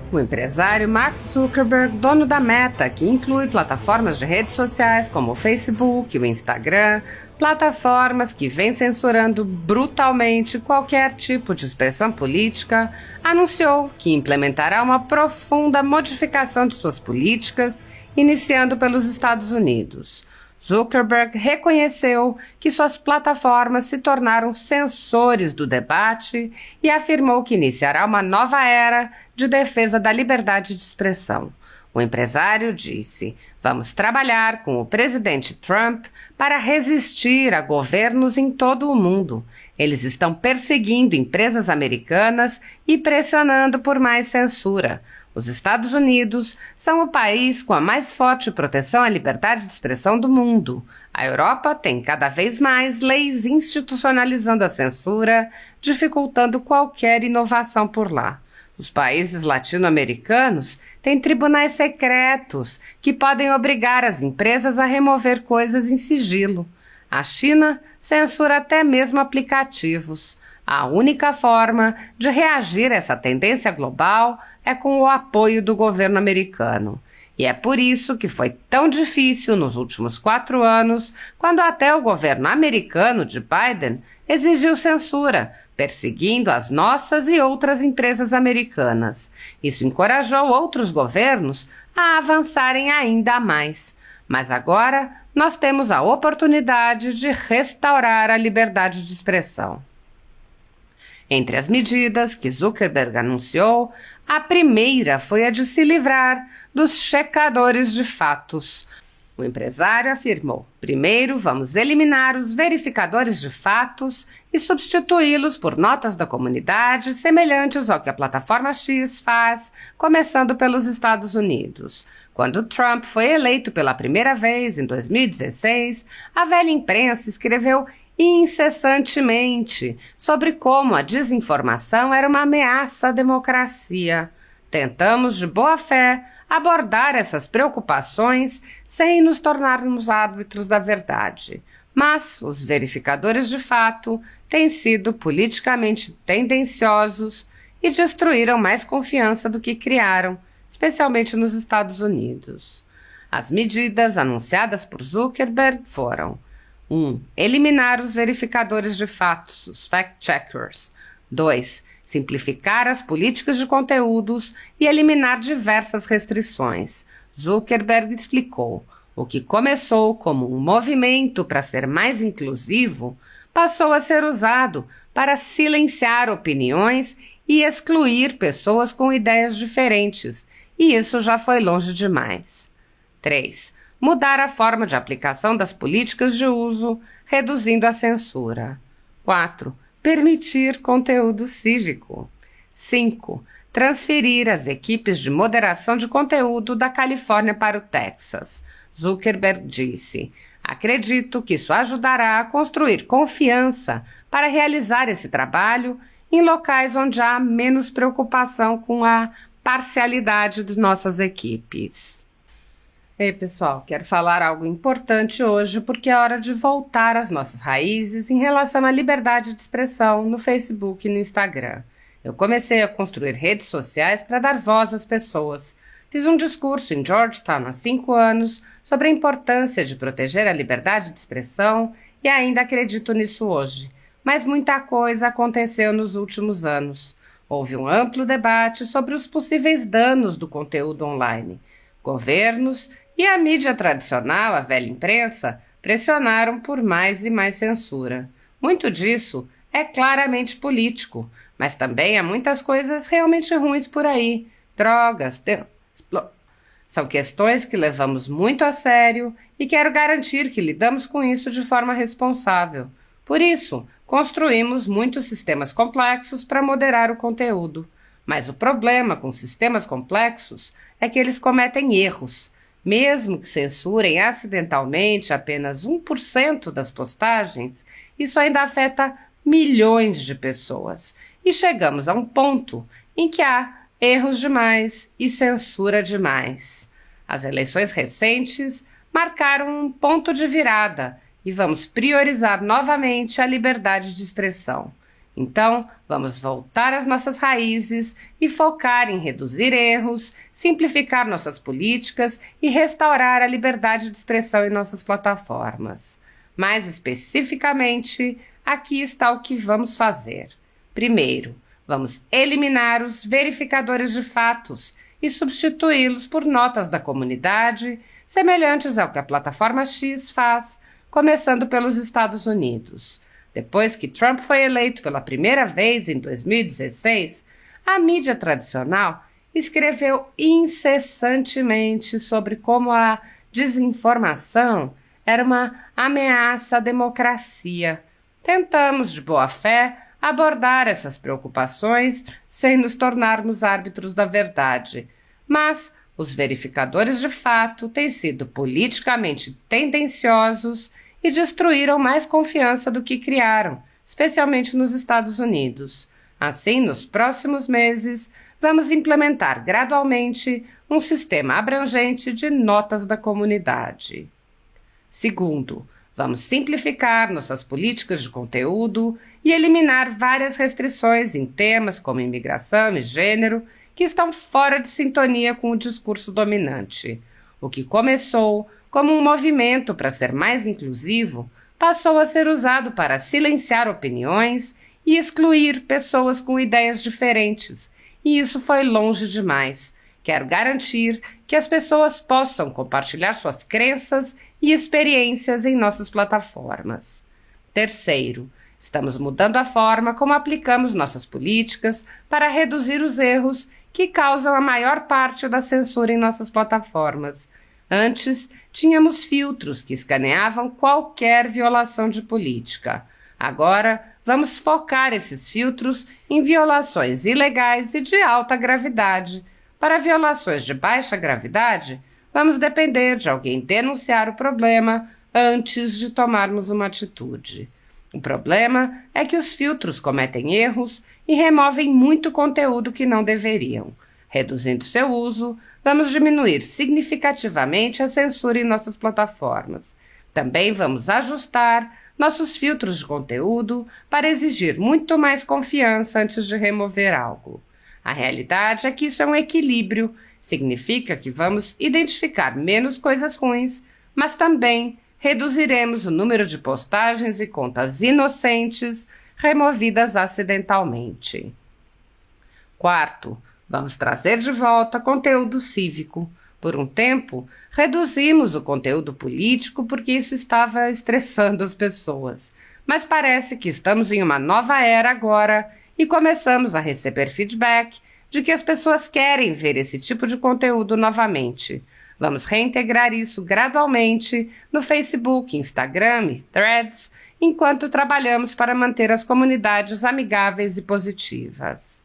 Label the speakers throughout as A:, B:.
A: O empresário Mark Zuckerberg, dono da Meta, que inclui plataformas de redes sociais como o Facebook e o Instagram, plataformas que vêm censurando brutalmente qualquer tipo de expressão política, anunciou que implementará uma profunda modificação de suas políticas, iniciando pelos Estados Unidos. Zuckerberg reconheceu que suas plataformas se tornaram sensores do debate e afirmou que iniciará uma nova era de defesa da liberdade de expressão. O empresário disse: "Vamos trabalhar com o presidente Trump para resistir a governos em todo o mundo. Eles estão perseguindo empresas americanas e pressionando por mais censura. Os Estados Unidos são o país com a mais forte proteção à liberdade de expressão do mundo. A Europa tem cada vez mais leis institucionalizando a censura, dificultando qualquer inovação por lá. Os países latino-americanos têm tribunais secretos que podem obrigar as empresas a remover coisas em sigilo. A China censura até mesmo aplicativos. A única forma de reagir a essa tendência global é com o apoio do governo americano. E é por isso que foi tão difícil nos últimos 4 anos, quando até o governo americano de Biden exigiu censura, perseguindo as nossas e outras empresas americanas. Isso encorajou outros governos a avançarem ainda mais. Mas agora nós temos a oportunidade de restaurar a liberdade de expressão. Entre as medidas que Zuckerberg anunciou, a primeira foi a de se livrar dos checadores de fatos. O empresário afirmou: "Primeiro, vamos eliminar os verificadores de fatos e substituí-los por notas da comunidade semelhantes ao que a plataforma X faz, começando pelos Estados Unidos." Quando Trump foi eleito pela primeira vez, em 2016, a velha imprensa escreveu incessantemente sobre como a desinformação era uma ameaça à democracia. Tentamos, de boa fé, abordar essas preocupações sem nos tornarmos árbitros da verdade. Mas os verificadores de fato têm sido politicamente tendenciosos e destruíram mais confiança do que criaram, especialmente nos Estados Unidos. As medidas anunciadas por Zuckerberg foram: 1. Eliminar os verificadores de fatos, os fact-checkers. 2. Simplificar as políticas de conteúdos e eliminar diversas restrições. Zuckerberg explicou: o que começou como um movimento para ser mais inclusivo passou a ser usado para silenciar opiniões e excluir pessoas com ideias diferentes, e isso já foi longe demais. 3. Mudar a forma de aplicação das políticas de uso, reduzindo a censura. 4. Permitir conteúdo cívico. 5. Transferir as equipes de moderação de conteúdo da Califórnia para o Texas. Zuckerberg disse: "Acredito que isso ajudará a construir confiança para realizar esse trabalho em locais onde há menos preocupação com a parcialidade de nossas equipes." Ei, pessoal, quero falar algo importante hoje porque é hora de voltar às nossas raízes em relação à liberdade de expressão no Facebook e no Instagram. Eu comecei a construir redes sociais para dar voz às pessoas. Fiz um discurso em Georgetown há 5 anos sobre a importância de proteger a liberdade de expressão e ainda acredito nisso hoje. Mas muita coisa aconteceu nos últimos anos. Houve um amplo debate sobre os possíveis danos do conteúdo online. Governos e a mídia tradicional, a velha imprensa, pressionaram por mais e mais censura. Muito disso é claramente político, mas também há muitas coisas realmente ruins por aí. Drogas, são questões que levamos muito a sério e quero garantir que lidamos com isso de forma responsável. Por isso, construímos muitos sistemas complexos para moderar o conteúdo. Mas o problema com sistemas complexos é que eles cometem erros. Mesmo que censurem acidentalmente apenas 1% das postagens, isso ainda afeta milhões de pessoas. E chegamos a um ponto em que há erros demais e censura demais. As eleições recentes marcaram um ponto de virada e vamos priorizar novamente a liberdade de expressão. Então, vamos voltar às nossas raízes e focar em reduzir erros, simplificar nossas políticas e restaurar a liberdade de expressão em nossas plataformas. Mais especificamente, aqui está o que vamos fazer. Primeiro, vamos eliminar os verificadores de fatos e substituí-los por notas da comunidade, semelhantes ao que a plataforma X faz, começando pelos Estados Unidos. Depois que Trump foi eleito pela primeira vez em 2016, a mídia tradicional escreveu incessantemente sobre como a desinformação era uma ameaça à democracia. Tentamos, de boa fé, abordar essas preocupações sem nos tornarmos árbitros da verdade, mas os verificadores de fato têm sido politicamente tendenciosos e destruíram mais confiança do que criaram, especialmente nos Estados Unidos. Assim, nos próximos meses, vamos implementar gradualmente um sistema abrangente de notas da comunidade. Segundo, vamos simplificar nossas políticas de conteúdo e eliminar várias restrições em temas como imigração e gênero que estão fora de sintonia com o discurso dominante. O que começou como um movimento para ser mais inclusivo, passou a ser usado para silenciar opiniões e excluir pessoas com ideias diferentes, e isso foi longe demais. Quero garantir que as pessoas possam compartilhar suas crenças e experiências em nossas plataformas. Terceiro, estamos mudando a forma como aplicamos nossas políticas para reduzir os erros que causam a maior parte da censura em nossas plataformas. Antes, tínhamos filtros que escaneavam qualquer violação de política. Agora, vamos focar esses filtros em violações ilegais e de alta gravidade. Para violações de baixa gravidade, vamos depender de alguém denunciar o problema antes de tomarmos uma atitude. O problema é que os filtros cometem erros e removem muito conteúdo que não deveriam. Reduzindo seu uso, vamos diminuir significativamente a censura em nossas plataformas. Também vamos ajustar nossos filtros de conteúdo para exigir muito mais confiança antes de remover algo. A realidade é que isso é um equilíbrio. Significa que vamos identificar menos coisas ruins, mas também reduziremos o número de postagens e contas inocentes removidas acidentalmente. Quarto, vamos trazer de volta conteúdo cívico. Por um tempo, reduzimos o conteúdo político porque isso estava estressando as pessoas. Mas parece que estamos em uma nova era agora e começamos a receber feedback de que as pessoas querem ver esse tipo de conteúdo novamente. Vamos reintegrar isso gradualmente no Facebook, Instagram e Threads, enquanto trabalhamos para manter as comunidades amigáveis e positivas.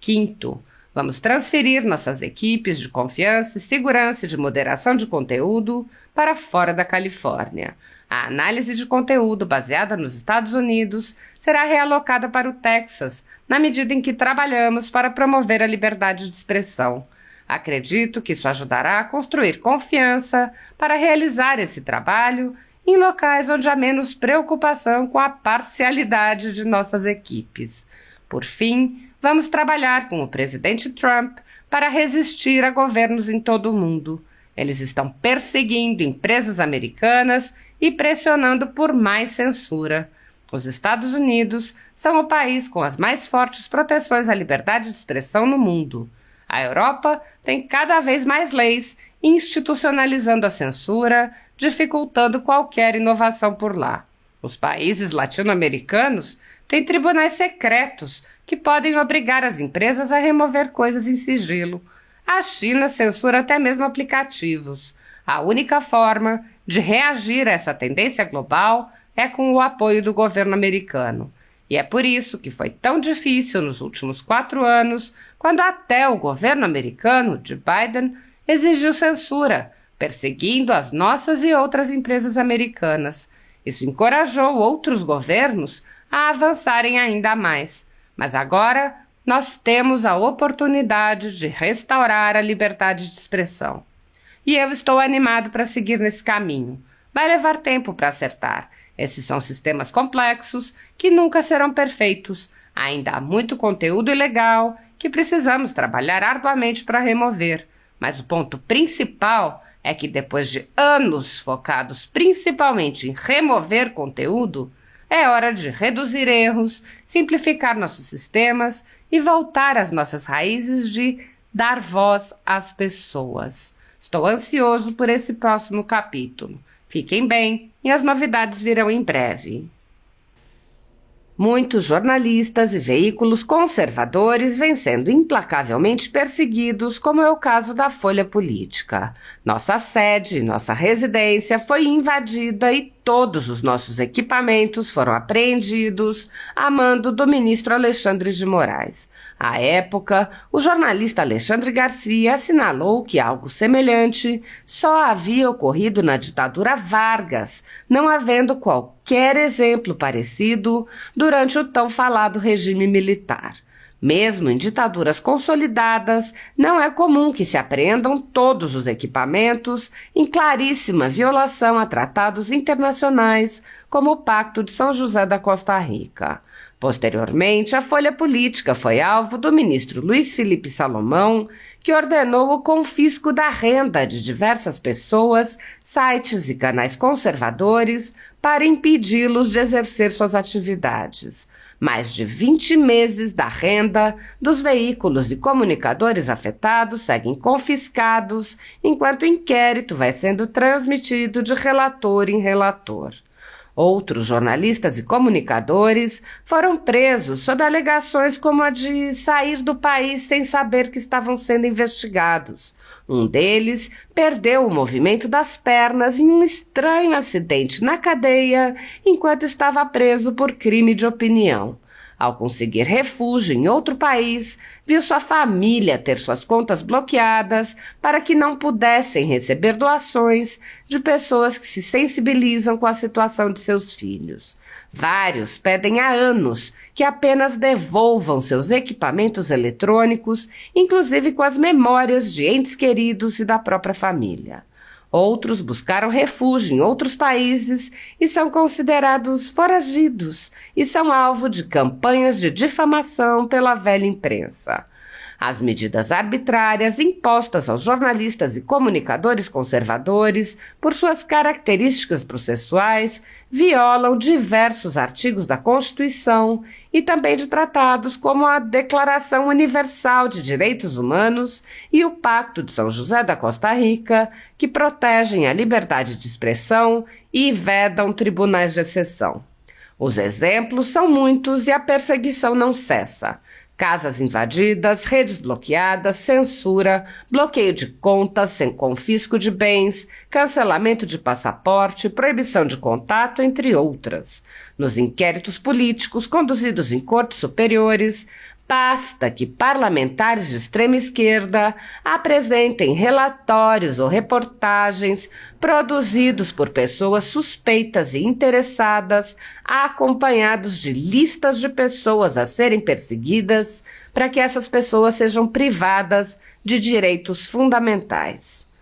A: Quinto, vamos transferir nossas equipes de confiança, segurança e de moderação de conteúdo para fora da Califórnia. A análise de conteúdo baseada nos Estados Unidos será realocada para o Texas, na medida em que trabalhamos para promover a liberdade de expressão. Acredito que isso ajudará a construir confiança para realizar esse trabalho em locais onde há menos preocupação com a parcialidade de nossas equipes. Por fim, vamos trabalhar com o presidente Trump para resistir a governos em todo o mundo. Eles estão perseguindo empresas americanas e pressionando por mais censura. Os Estados Unidos são o país com as mais fortes proteções à liberdade de expressão no mundo. A Europa tem cada vez mais leis institucionalizando a censura, dificultando qualquer inovação por lá. Os países latino-americanos têm tribunais secretos que podem obrigar as empresas a remover coisas em sigilo. A China censura até mesmo aplicativos. A única forma de reagir a essa tendência global é com o apoio do governo americano. E é por isso que foi tão difícil nos últimos 4 anos, quando até o governo americano, de Biden, exigiu censura, perseguindo as nossas e outras empresas americanas. Isso encorajou outros governos a avançarem ainda mais. Mas agora nós temos a oportunidade de restaurar a liberdade de expressão. E eu estou animado para seguir nesse caminho. Vai levar tempo para acertar. Esses são sistemas complexos que nunca serão perfeitos, Ainda há muito conteúdo ilegal que precisamos trabalhar arduamente para remover, mas o ponto principal é que depois de anos focados principalmente em remover conteúdo, é hora de reduzir erros, simplificar nossos sistemas e voltar às nossas raízes de dar voz às pessoas. Estou ansioso por esse próximo capítulo. Fiquem bem e as novidades virão em breve. Muitos jornalistas e veículos conservadores vêm sendo implacavelmente perseguidos, como é o caso da Folha Política. Nossa sede, nossa residência foi invadida e todos os nossos equipamentos foram apreendidos a mando do ministro Alexandre de Moraes. À época, o jornalista Alexandre Garcia assinalou que algo semelhante só havia ocorrido na ditadura Vargas, não havendo qualquer exemplo parecido durante o tão falado regime militar. Mesmo em ditaduras consolidadas, não é comum que se apreendam todos os equipamentos em claríssima violação a tratados internacionais, como o Pacto de São José da Costa Rica. Posteriormente, a Folha Política foi alvo do ministro Luiz Felipe Salomão, que ordenou o confisco da renda de diversas pessoas, sites e canais conservadores para impedi-los de exercer suas atividades. Mais de 20 meses da renda dos veículos e comunicadores afetados seguem confiscados, enquanto o inquérito vai sendo transmitido de relator em relator. Outros jornalistas e comunicadores foram presos sob alegações como a de sair do país sem saber que estavam sendo investigados. Um deles perdeu o movimento das pernas em um estranho acidente na cadeia enquanto estava preso por crime de opinião. Ao conseguir refúgio em outro país, viu sua família ter suas contas bloqueadas para que não pudessem receber doações de pessoas que se sensibilizam com a situação de seus filhos. Vários pedem há anos que apenas devolvam seus equipamentos eletrônicos, inclusive com as memórias de entes queridos e da própria família. Outros buscaram refúgio em outros países e são considerados foragidos e são alvo de campanhas de difamação pela velha imprensa. As medidas arbitrárias impostas aos jornalistas e comunicadores conservadores, por suas características processuais, violam diversos artigos da Constituição e também de tratados como a Declaração Universal de Direitos Humanos e o Pacto de São José da Costa Rica, que protegem a liberdade de expressão e vedam tribunais de exceção. Os exemplos são muitos e a perseguição não cessa. Casas invadidas, redes bloqueadas, censura, bloqueio de contas sem confisco de bens, cancelamento de passaporte, proibição de contato, entre outras. Nos inquéritos políticos conduzidos em cortes superiores, basta que parlamentares de extrema esquerda apresentem relatórios ou reportagens produzidos por pessoas suspeitas e interessadas, acompanhados de listas de pessoas a serem perseguidas, para que essas pessoas sejam privadas de direitos fundamentais.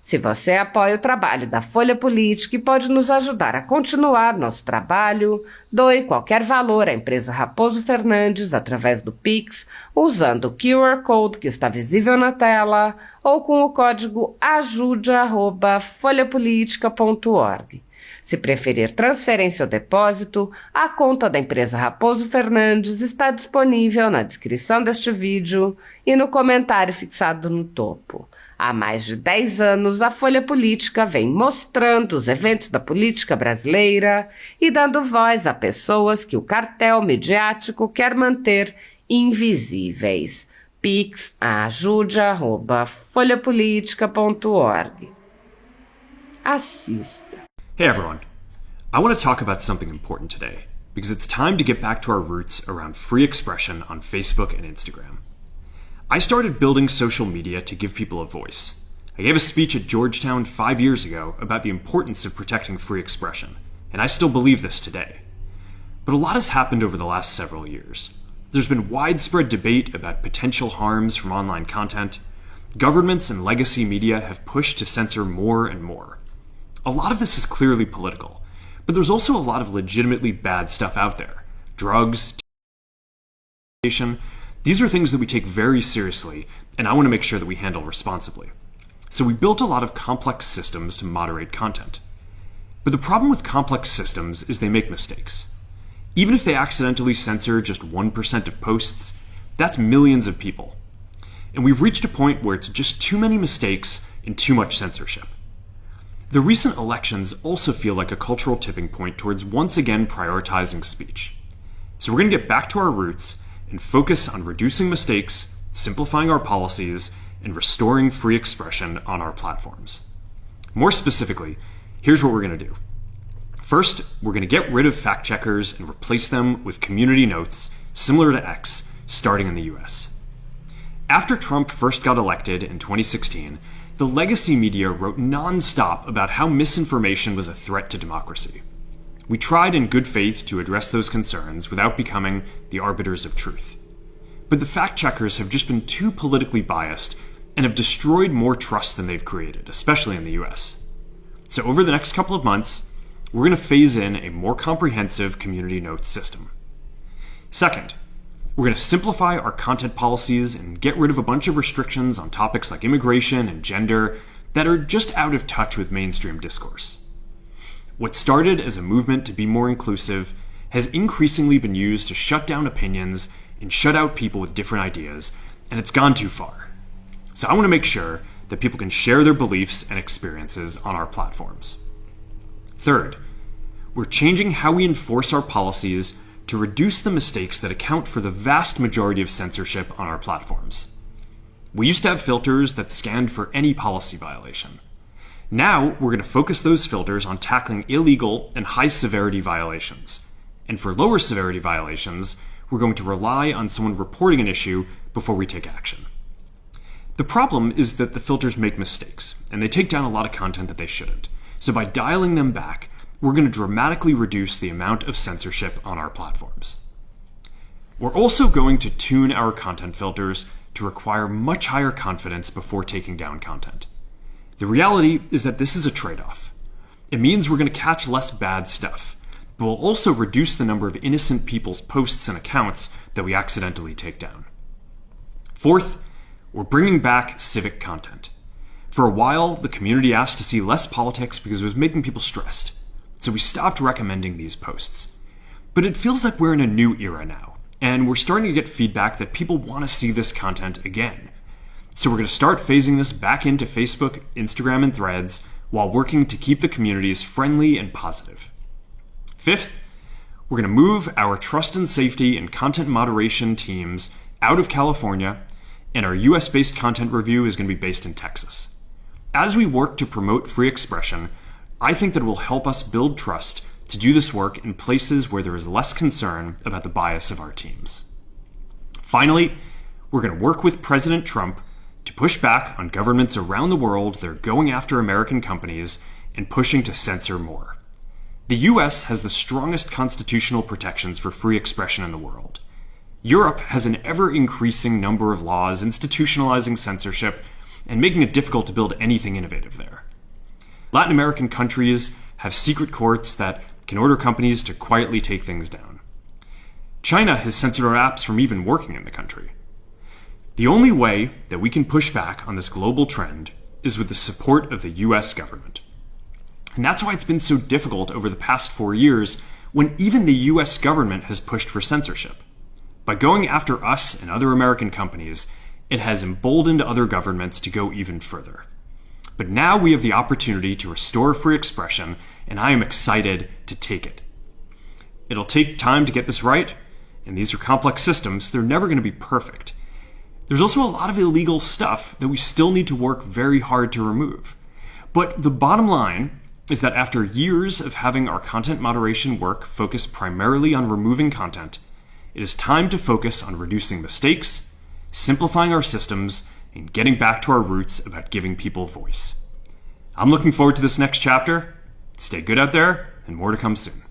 A: Se você apoia o trabalho da Folha Política e pode nos ajudar a continuar nosso trabalho, doe qualquer valor à empresa Raposo Fernandes através do Pix, usando o QR Code que está visível na tela ou com o código ajude@folhapolitica.org. Se preferir transferência ou depósito, a conta da empresa Raposo Fernandes está disponível na descrição deste vídeo e no comentário fixado no topo. Há mais de 10 anos, a Folha Política vem mostrando os eventos da política brasileira e dando voz a pessoas que o cartel midiático quer manter invisíveis. Pix ajude@folhapolitica.org. Assista.
B: Hey everyone, I want to talk about something important today, because it's time to get back to our roots around free expression on Facebook and Instagram. I started building social media to give people a voice. I gave a speech at Georgetown 5 years ago about the importance of protecting free expression, and I still believe this today. But a lot has happened over the last several years. There's been widespread debate about potential harms from online content. Governments and legacy media have pushed to censor more and more. A lot of this is clearly political, but there's also a lot of legitimately bad stuff out there. Drugs, these are things that we take very seriously, and I want to make sure that we handle responsibly. So we built a lot of complex systems to moderate content. But the problem with complex systems is they make mistakes. Even if they accidentally censor just 1% of posts, that's millions of people. And we've reached a point where it's just too many mistakes and too much censorship. The recent elections also feel like a cultural tipping point towards once again prioritizing speech. So we're going to get back to our roots and focus on reducing mistakes, simplifying our policies, and restoring free expression on our platforms. More specifically, here's what we're going to do. First, we're going to get rid of fact checkers and replace them with community notes, similar to X, starting in the US. After Trump first got elected in 2016, the legacy media wrote nonstop about how misinformation was a threat to democracy. We tried in good faith to address those concerns without becoming the arbiters of truth. But the fact checkers have just been too politically biased and have destroyed more trust than they've created, especially in the US. So over the next couple of months, we're going to phase in a more comprehensive community notes system. Second, we're going to simplify our content policies and get rid of a bunch of restrictions on topics like immigration and gender that are just out of touch with mainstream discourse. What started as a movement to be more inclusive has increasingly been used to shut down opinions and shut out people with different ideas, and it's gone too far. So I want to make sure that people can share their beliefs and experiences on our platforms. Third, we're changing how we enforce our policies to reduce the mistakes that account for the vast majority of censorship on our platforms. We used to have filters that scanned for any policy violation. Now, we're going to focus those filters on tackling illegal and high-severity violations. And for lower severity violations, we're going to rely on someone reporting an issue before we take action. The problem is that the filters make mistakes, and they take down a lot of content that they shouldn't. So by dialing them back, we're going to dramatically reduce the amount of censorship on our platforms. We're also going to tune our content filters to require much higher confidence before taking down content. The reality is that this is a trade-off. It means we're going to catch less bad stuff, but we'll also reduce the number of innocent people's posts and accounts that we accidentally take down. Fourth, we're bringing back civic content. For a while, the community asked to see less politics because it was making people stressed. So we stopped recommending these posts. But it feels like we're in a new era now, and we're starting to get feedback that people want to see this content again. So we're going to start phasing this back into Facebook, Instagram, and Threads while working to keep the communities friendly and positive. Fifth, we're going to move our trust and safety and content moderation teams out of California, and our US-based content review is going to be based in Texas. As we work to promote free expression, I think that it will help us build trust to do this work in places where there is less concern about the bias of our teams. Finally, we're going to work with President Trump to push back on governments around the world that are going after American companies and pushing to censor more. The US has the strongest constitutional protections for free expression in the world. Europe has an ever-increasing number of laws institutionalizing censorship and making it difficult to build anything innovative there. Latin American countries have secret courts that can order companies to quietly take things down. China has censored our apps from even working in the country. The only way that we can push back on this global trend is with the support of the US government. And that's why it's been so difficult over the past 4 years when even the US government has pushed for censorship. By going after us and other American companies, it has emboldened other governments to go even further. But now we have the opportunity to restore free expression, and I am excited to take it. It'll take time to get this right, and these are complex systems. They're never going to be perfect. There's also a lot of illegal stuff that we still need to work very hard to remove. But the bottom line is that after years of having our content moderation work focus primarily on removing content, it is time to focus on reducing mistakes, simplifying our systems, and getting back to our roots about giving people voice. I'm looking forward to this next chapter. Stay good out there, and more to come soon.